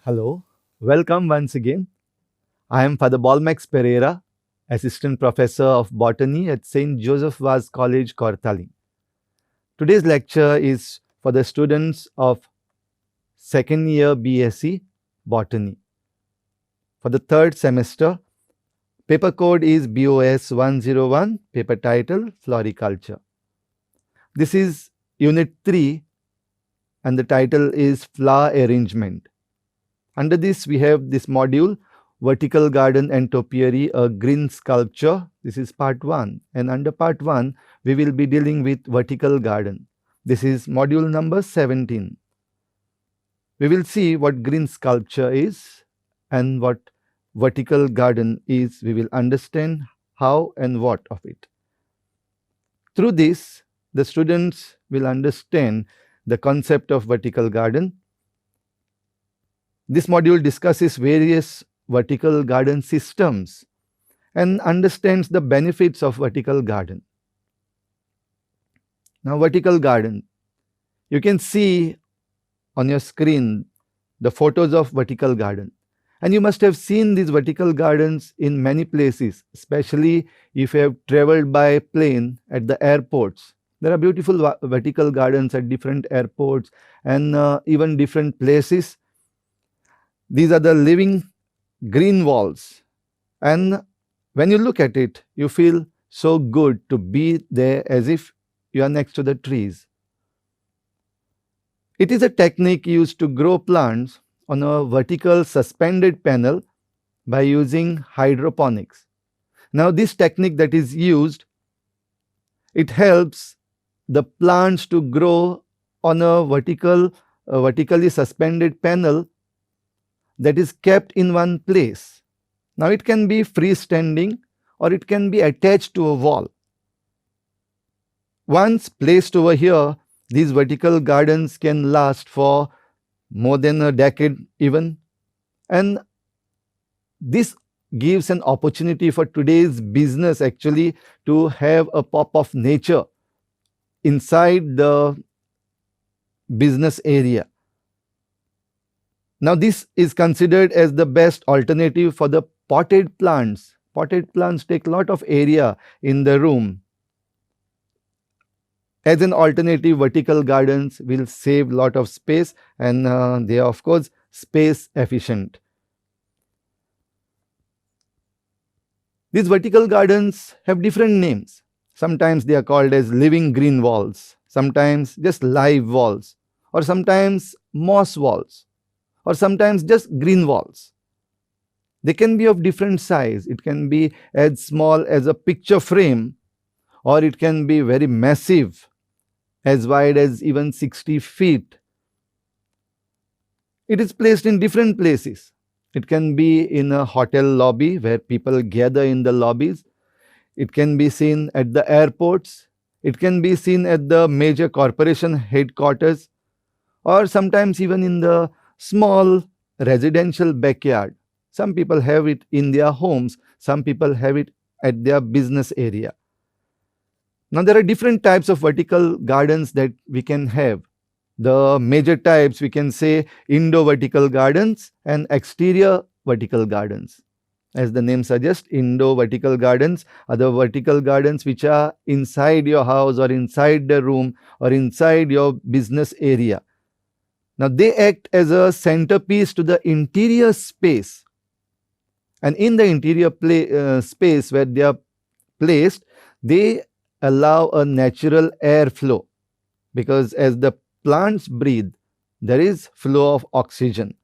Hello, welcome once again. I am Father Balmax Pereira, Assistant Professor of Botany at St. Joseph Vaz College, Kortali. Today's lecture is for the students of second year BSc Botany. For the third semester, paper code is BOS 101, paper title Floriculture. This is Unit 3 and the title is Flower Arrangement. Under this, we have this module, Vertical Garden and Topiary, a green sculpture. This is part 1. And under part 1, we will be dealing with vertical garden. This is module number 17. We will see what green sculpture is and what vertical garden is. We will understand how and what of it. Through this, the students will understand the concept of vertical garden. This module discusses various vertical garden systems and understands the benefits of vertical garden. Now, vertical garden. You can see on your screen the photos of vertical garden. And you must have seen these vertical gardens in many places, especially if you have traveled by plane at the airports. There are beautiful vertical gardens at different airports and even different places. These are the living green walls. And when you look at it, you feel so good to be there as if you are next to the trees. It is a technique used to grow plants on a vertical suspended panel by using hydroponics. Now, this technique that is used, it helps the plants to grow on a vertically suspended panel that is kept in one place. Now, it can be freestanding or it can be attached to a wall. Once placed over here, these vertical gardens can last for more than a decade even. And this gives an opportunity for today's business actually to have a pop of nature inside the business area. Now, this is considered as the best alternative for the potted plants. Potted plants take a lot of area in the room. As an alternative, vertical gardens will save a lot of space and they are of course space efficient. These vertical gardens have different names. Sometimes they are called as living green walls, sometimes just live walls, or sometimes moss walls, or sometimes just green walls. They can be of different size. It can be as small as a picture frame, or it can be very massive, as wide as even 60 feet. It is placed in different places. It can be in a hotel lobby where people gather in the lobbies. It can be seen at the airports. It can be seen at the major corporation headquarters, or sometimes even in the small residential backyard. Some people have it in their homes, some people have it at their business area. Now, there are different types of vertical gardens that we can have. The major types we can say indoor vertical gardens and exterior vertical gardens. As the name suggests, indoor vertical gardens are the vertical gardens which are inside your house or inside the room or inside your business area. Now, they act as a centerpiece to the interior space. And in the interior space where they are placed, they allow a natural airflow, because as the plants breathe, there is flow of oxygen.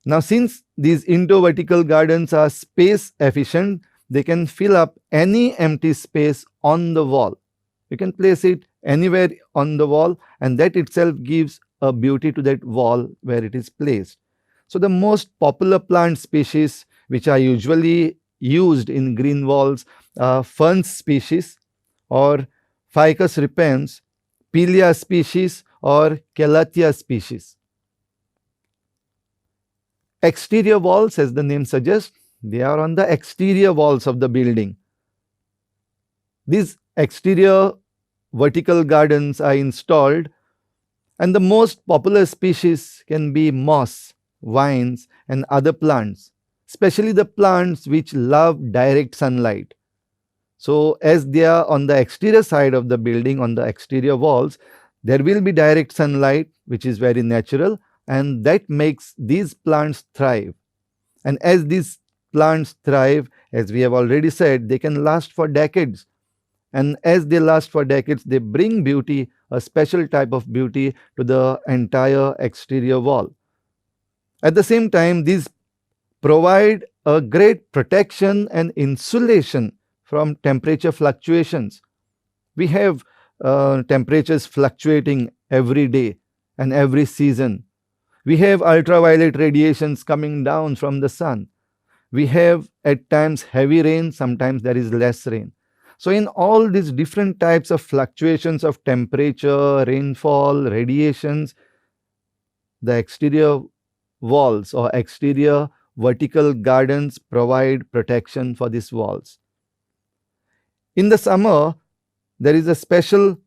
Now, since these indoor vertical gardens are space efficient, they can fill up any empty space on the wall. You can place it anywhere on the wall, and that itself gives a beauty to that wall where it is placed. So, the most popular plant species which are usually used in green walls are fern species or Ficus repens, Pileia species or Calathea species. Exterior walls, as the name suggests, they are on the exterior walls of the building. These exterior vertical gardens are installed, and the most popular species can be moss. vines, and other plants, especially the plants which love direct sunlight. So, as they are on the exterior side of the building, on the exterior walls, there will be direct sunlight, which is very natural, and that makes these plants thrive. And as these plants thrive, as we have already said, they can last for decades. And as they last for decades, they bring beauty, a special type of beauty, to the entire exterior wall. At the same time, these provide a great protection and insulation from temperature fluctuations. We have temperatures fluctuating every day and every season. We have ultraviolet radiations coming down from the sun. We have at times heavy rain, sometimes there is less rain. So, in all these different types of fluctuations of temperature, rainfall, radiations, the exterior walls or exterior vertical gardens provide protection for these walls. In the summer, there is a special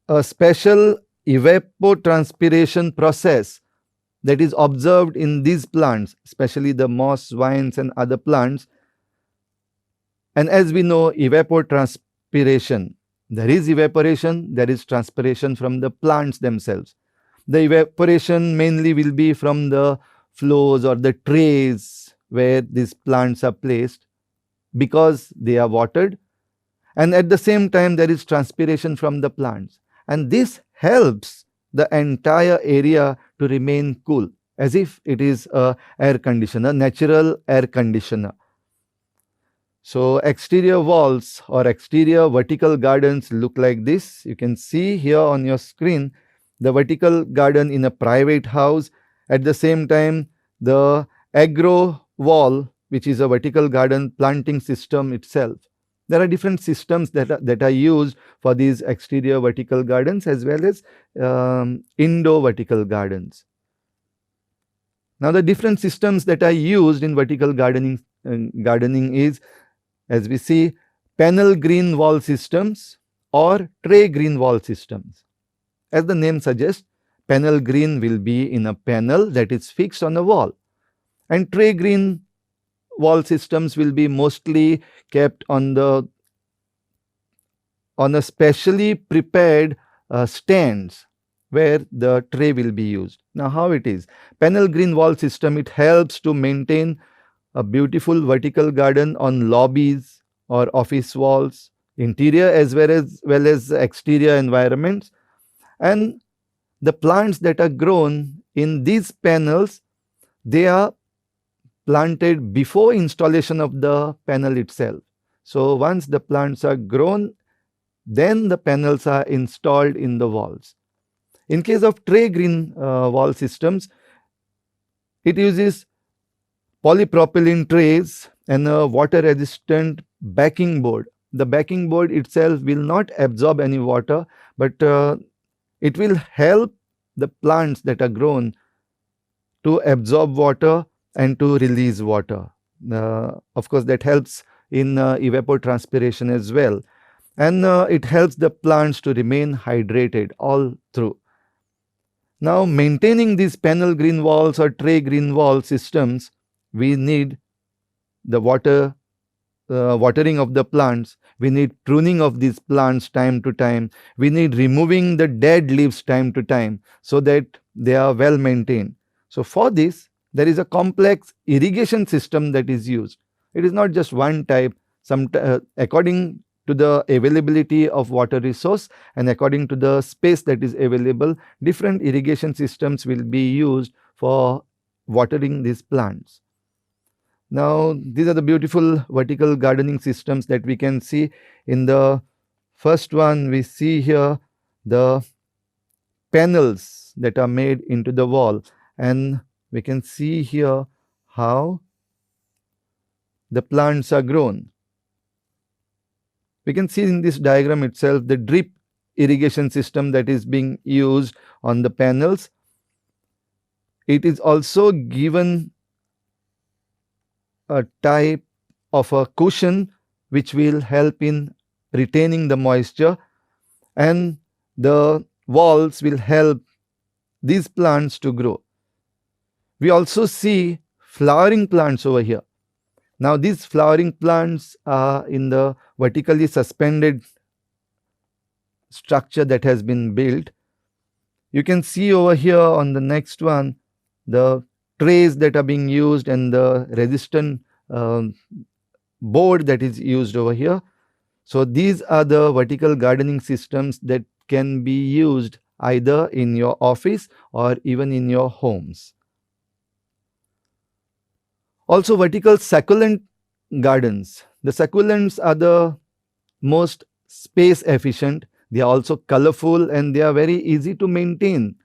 evapotranspiration process that is observed in these plants, especially the moss, vines, and other plants. And as we know, evapotranspiration, there is evaporation, there is transpiration from the plants themselves. The evaporation mainly will be from the floors or the trays where these plants are placed because they are watered. And at the same time, there is transpiration from the plants. And this helps the entire area to remain cool, as if it is a air conditioner, natural air conditioner. So exterior walls or exterior vertical gardens look like this. You can see here on your screen the vertical garden in a private house. At the same time, the agro wall, which is a vertical garden planting system itself. There are different systems that are used for these exterior vertical gardens as well as indoor vertical gardens. Now, the different systems that are used in vertical gardening is, as we see, panel green wall systems or tray green wall systems. As the name suggests, panel green will be in a panel that is fixed on a wall, and tray green wall systems will be mostly kept on a specially prepared stands where the tray will be used. Now, how it is? Panel green wall system, it helps to maintain a beautiful vertical garden on lobbies or office walls, interior as well as exterior environments. And the plants that are grown in these panels, they are planted before installation of the panel itself. So, once the plants are grown, then the panels are installed in the walls. In case of tray green wall systems, it uses polypropylene trays and a water resistant backing board. The backing board itself will not absorb any water, but it will help the plants that are grown to absorb water and to release water. Of course, that helps in evapotranspiration as well. And it helps the plants to remain hydrated all through. Now, maintaining these panel green walls or tray green wall systems, we need the watering of the plants. We need pruning of these plants time to time. We need removing the dead leaves time to time so that they are well maintained. So, for this, there is a complex irrigation system that is used. It is not just one type. According to the availability of water resource and according to the space that is available, different irrigation systems will be used for watering these plants. Now, these are the beautiful vertical gardening systems that we can see. In the first one, we see here the panels that are made into the wall, and we can see here how the plants are grown. We can see in this diagram itself the drip irrigation system that is being used on the panels. It is also given a type of a cushion which will help in retaining the moisture, and the walls will help these plants to grow. We also see flowering plants over here. Now these flowering plants are in the vertically suspended structure that has been built. You can see over here on the next one the trays that are being used and the resistant um, board that is used over here. So these are the vertical gardening systems that can be used either in your office or even in your homes. Also, vertical succulent gardens. The succulents are the most space efficient. They are also colorful and they are very easy to maintain.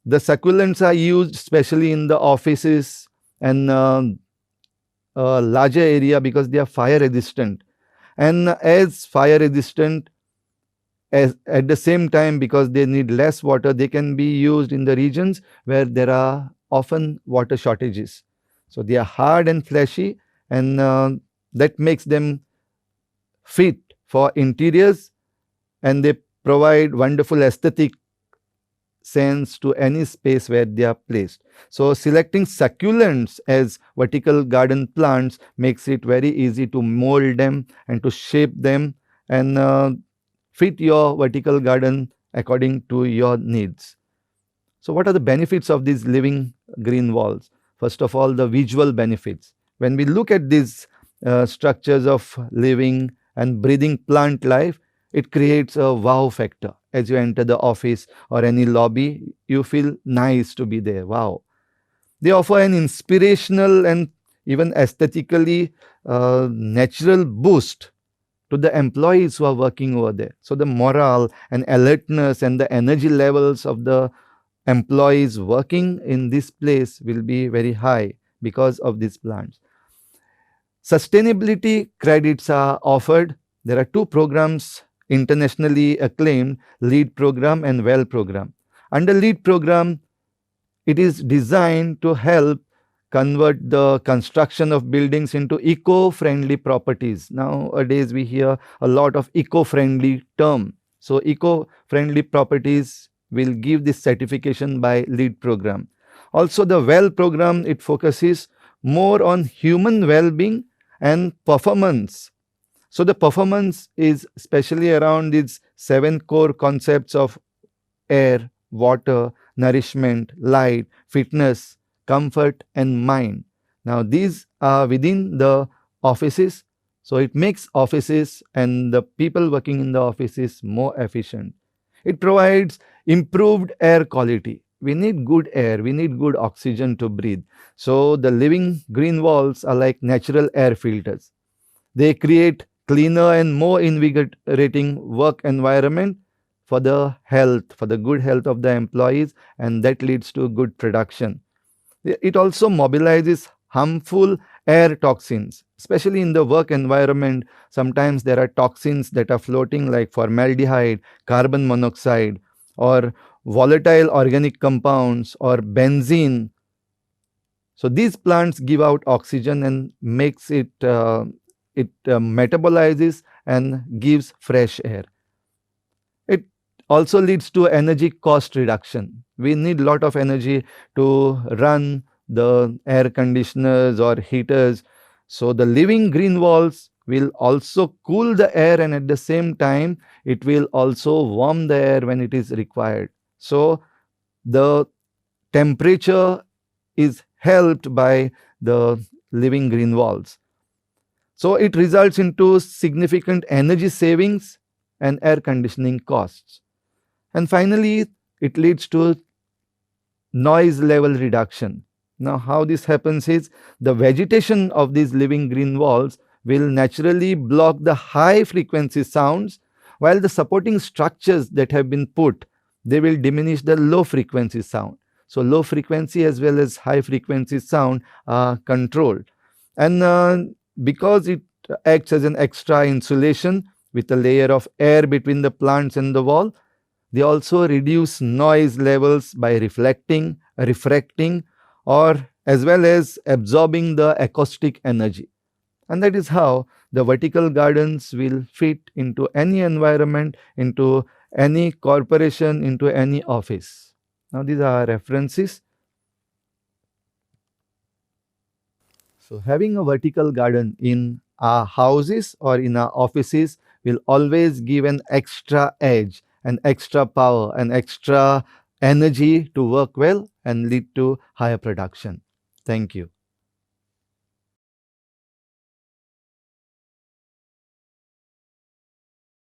The succulents are used especially in the offices and larger area because they are fire resistant. And as fire resistant, as at the same time, because they need less water, they can be used in the regions where there are often water shortages. So they are hard and fleshy, and that makes them fit for interiors, and they provide wonderful aesthetic sense to any space where they are placed. So selecting succulents as vertical garden plants makes it very easy to mold them and to shape them and fit your vertical garden according to your needs. So what are the benefits of these living green walls? First of all, the visual benefits. When we look at these structures of living and breathing plant life, it creates a wow factor. As you enter the office or any lobby, you feel nice to be there. Wow. They offer an inspirational and even aesthetically natural boost to the employees who are working over there. So the morale and alertness and the energy levels of the employees working in this place will be very high because of these plants. Sustainability credits are offered. There are two programs internationally acclaimed, LEED program and WELL program. Under LEED program, it is designed to help convert the construction of buildings into eco-friendly properties. Nowadays, we hear a lot of eco-friendly term. So eco-friendly properties will give this certification by LEED program. Also, the WELL program, it focuses more on human well-being and performance. So the performance is especially around these 7 core concepts of air, water, nourishment, light, fitness, comfort, and mind. Now, these are within the offices, so it makes offices and the people working in the offices more efficient. It provides improved air quality. We need good air, we need good oxygen to breathe. So, the living green walls are like natural air filters. They create cleaner and more invigorating work environment for the health, for the good health of the employees, and that leads to good production. It also mobilizes harmful air toxins, especially in the work environment. Sometimes there are toxins that are floating like formaldehyde, carbon monoxide, or volatile organic compounds or benzene. So these plants give out oxygen and makes it metabolizes and gives fresh air. It also leads to energy cost reduction. We need a lot of energy to run the air conditioners or heaters. So the living green walls will also cool the air, and at the same time it will also warm the air when it is required. So the temperature is helped by the living green walls. So it results into significant energy savings and air conditioning costs. And finally, it leads to noise level reduction. Now, how this happens is the vegetation of these living green walls will naturally block the high frequency sounds, while the supporting structures that have been put, they will diminish the low frequency sound. So low frequency as well as high frequency sound are controlled. And because it acts as an extra insulation with a layer of air between the plants and the wall, they also reduce noise levels by reflecting, refracting, or as well as absorbing the acoustic energy. And that is how the vertical gardens will fit into any environment, into any corporation, into any office. Now, these are references. So having a vertical garden in our houses or in our offices will always give an extra edge, an extra power, an extra energy to work well and lead to higher production. Thank you.